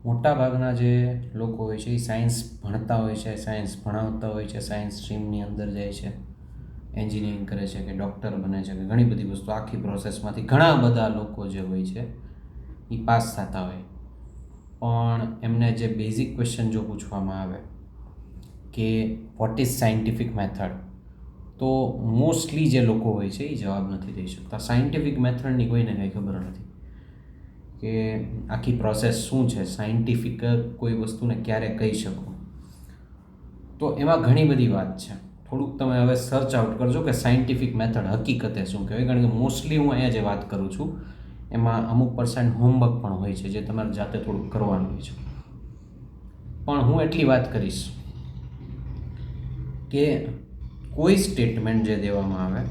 મોટાભાગના જે લોકો હોય છે એ સાયન્સ ભણતા હોય છે, સાયન્સ ભણાવતા હોય છે, સાયન્સ સ્ટ્રીમની અંદર જાય છે, એન્જિનિયરિંગ કરે છે કે ડૉક્ટર બને છે કે ઘણી બધી વસ્તુ, આખી પ્રોસેસમાંથી ઘણા બધા લોકો જે હોય છે એ પાસ થતા હોય. પણ એમને જે બેઝિક ક્વેશ્ચન જો પૂછવામાં આવે કે વોટ ઇઝ સાયન્ટિફિક મેથડ, તો મોસ્ટલી જે લોકો હોય છે એ જવાબ નથી દઈ શકતા. સાયન્ટિફિક મેથડની કોઈને કંઈ ખબર નથી કે આખી પ્રોસેસ શું છે, સાયન્ટિફિક કોઈ વસ્તુને ક્યારે કહી શકો. તો એમાં ઘણી બધી વાત છે. થોડુંક તમે હવે સર્ચ આઉટ કરજો કે સાયન્ટિફિક મેથડ હકીકતે શું કહેવાય, કારણ કે મોસ્ટલી હું અહીંયા જે વાત કરું છું એમાં અમુક % હોમવર્ક પણ હોય છે જે તમારે જાતે થોડુંક કરવાનું હોય છે. પણ હું એટલી વાત કરીશ કે કોઈ સ્ટેટમેન્ટ જે દેવામાં આવે,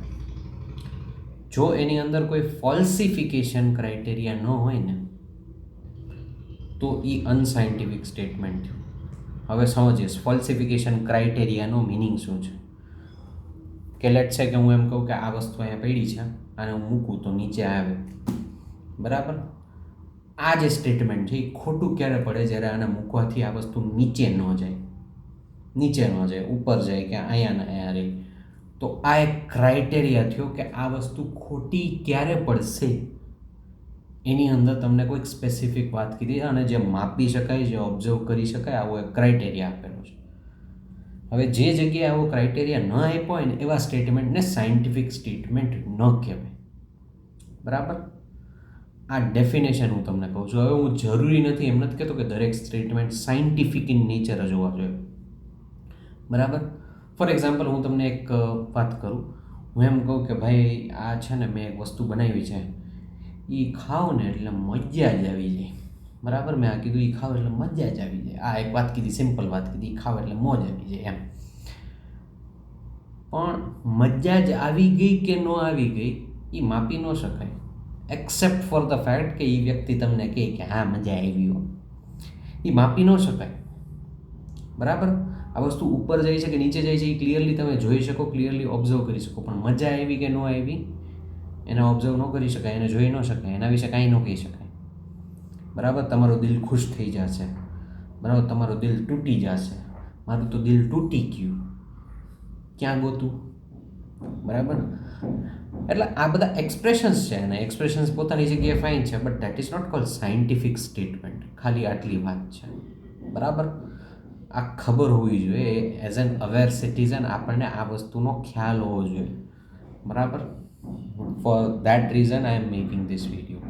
જો એની અંદર કોઈ ફોલ્સિફિકેશન ક્રાઇટેરિયા ન હોય ને તો એ અનસાયન્ટિફિક સ્ટેટમેન્ટ થયું. હવે સમજીએ ફોલ્સિફિકેશન ક્રાઇટેરિયાનો મિનિંગ શું છે. કે લેટ છે કે હું એમ કહું કે આ વસ્તુ અહીંયા પડી છે અને હું મૂકું તો નીચે આવે, બરાબર. આ જે સ્ટેટમેન્ટ છે એ ખોટું ક્યારે પડે, જ્યારે આને મૂકવાથી આ વસ્તુ નીચે ન જાય, ઉપર જાય કે અહીંયા ને અહીંયા રહી. તો આ એક ક્રાઇટેરિયા થયો કે આ વસ્તુ ખોટી ક્યારે પડશે, એની અંદર તમને કોઈક સ્પેસિફિક વાત કીધી અને જે માપી શકાય, જે ઓબ્ઝર્વ કરી શકાય, આવો એક ક્રાઇટેરિયા આપેલો છે. હવે જે જગ્યાએ આવો ક્રાઇટેરિયા ન આપ્યો હોય ને એવા સ્ટેટમેન્ટને સાયન્ટિફિક સ્ટેટમેન્ટ ન કહેવાય, બરાબર. આ ડેફિનેશન હું તમને કહું છું. હવે હું જરૂરી નથી, એમ નથી કહેતો કે દરેક સ્ટેટમેન્ટ સાયન્ટિફિક ઇન નેચર જ હોવા જોઈએ, બરાબર. ફોર એક્ઝામ્પલ હું તમને એક વાત કરું. હું એમ કહું કે ભાઈ આ છે ને મેં એક વસ્તુ બનાવી છે, એ ખાવ ને એટલે મજા જ આવી જાય, બરાબર. મેં આ કીધું એ ખાવ એટલે મજા જ આવી જાય. આ એક વાત કીધી, સિમ્પલ વાત કીધી, ખાવ એટલે મોજ આવી જાય એમ. પણ મજા જ આવી ગઈ કે ન આવી ગઈ એ માપી ન શકાય, એક્સેપ્ટ ફોર ધ ફેક્ટ કે એ વ્યક્તિ તમને કહે કે હા મજા આવી હોય, એ માપી ન શકાય, બરાબર. આ વસ્તુ ઉપર જાય છે કે નીચે જાય છે એ ક્લિયરલી તમે જોઈ શકો, ક્લિયરલી ઓબ્ઝર્વ કરી શકો, પણ મજા આવી કે ન આવી એને ઓબ્ઝર્વ ન કરી શકાય, એને જોઈ ન શકાય, એના વિશે કાંઈ ન કહી શકાય, બરાબર. તમારું દિલ ખુશ થઈ જશે, બરાબર, તમારું દિલ તૂટી જશે. મારું તો દિલ તૂટી ગયું, ક્યાં ગોતું, બરાબર. એટલે આ બધા એક્સપ્રેશન્સ છે અને એક્સપ્રેશન્સ પોતાની જગ્યાએ ફાઇન છે, but that is not called scientific statement. ખાલી આટલી વાત છે, બરાબર. આ ખબર હોવી જોઈએ, એઝ એન અવેર સિટીઝન આપણને આ વસ્તુનો ખ્યાલ હોવો જોઈએ, બરાબર. For that reason I M making this video.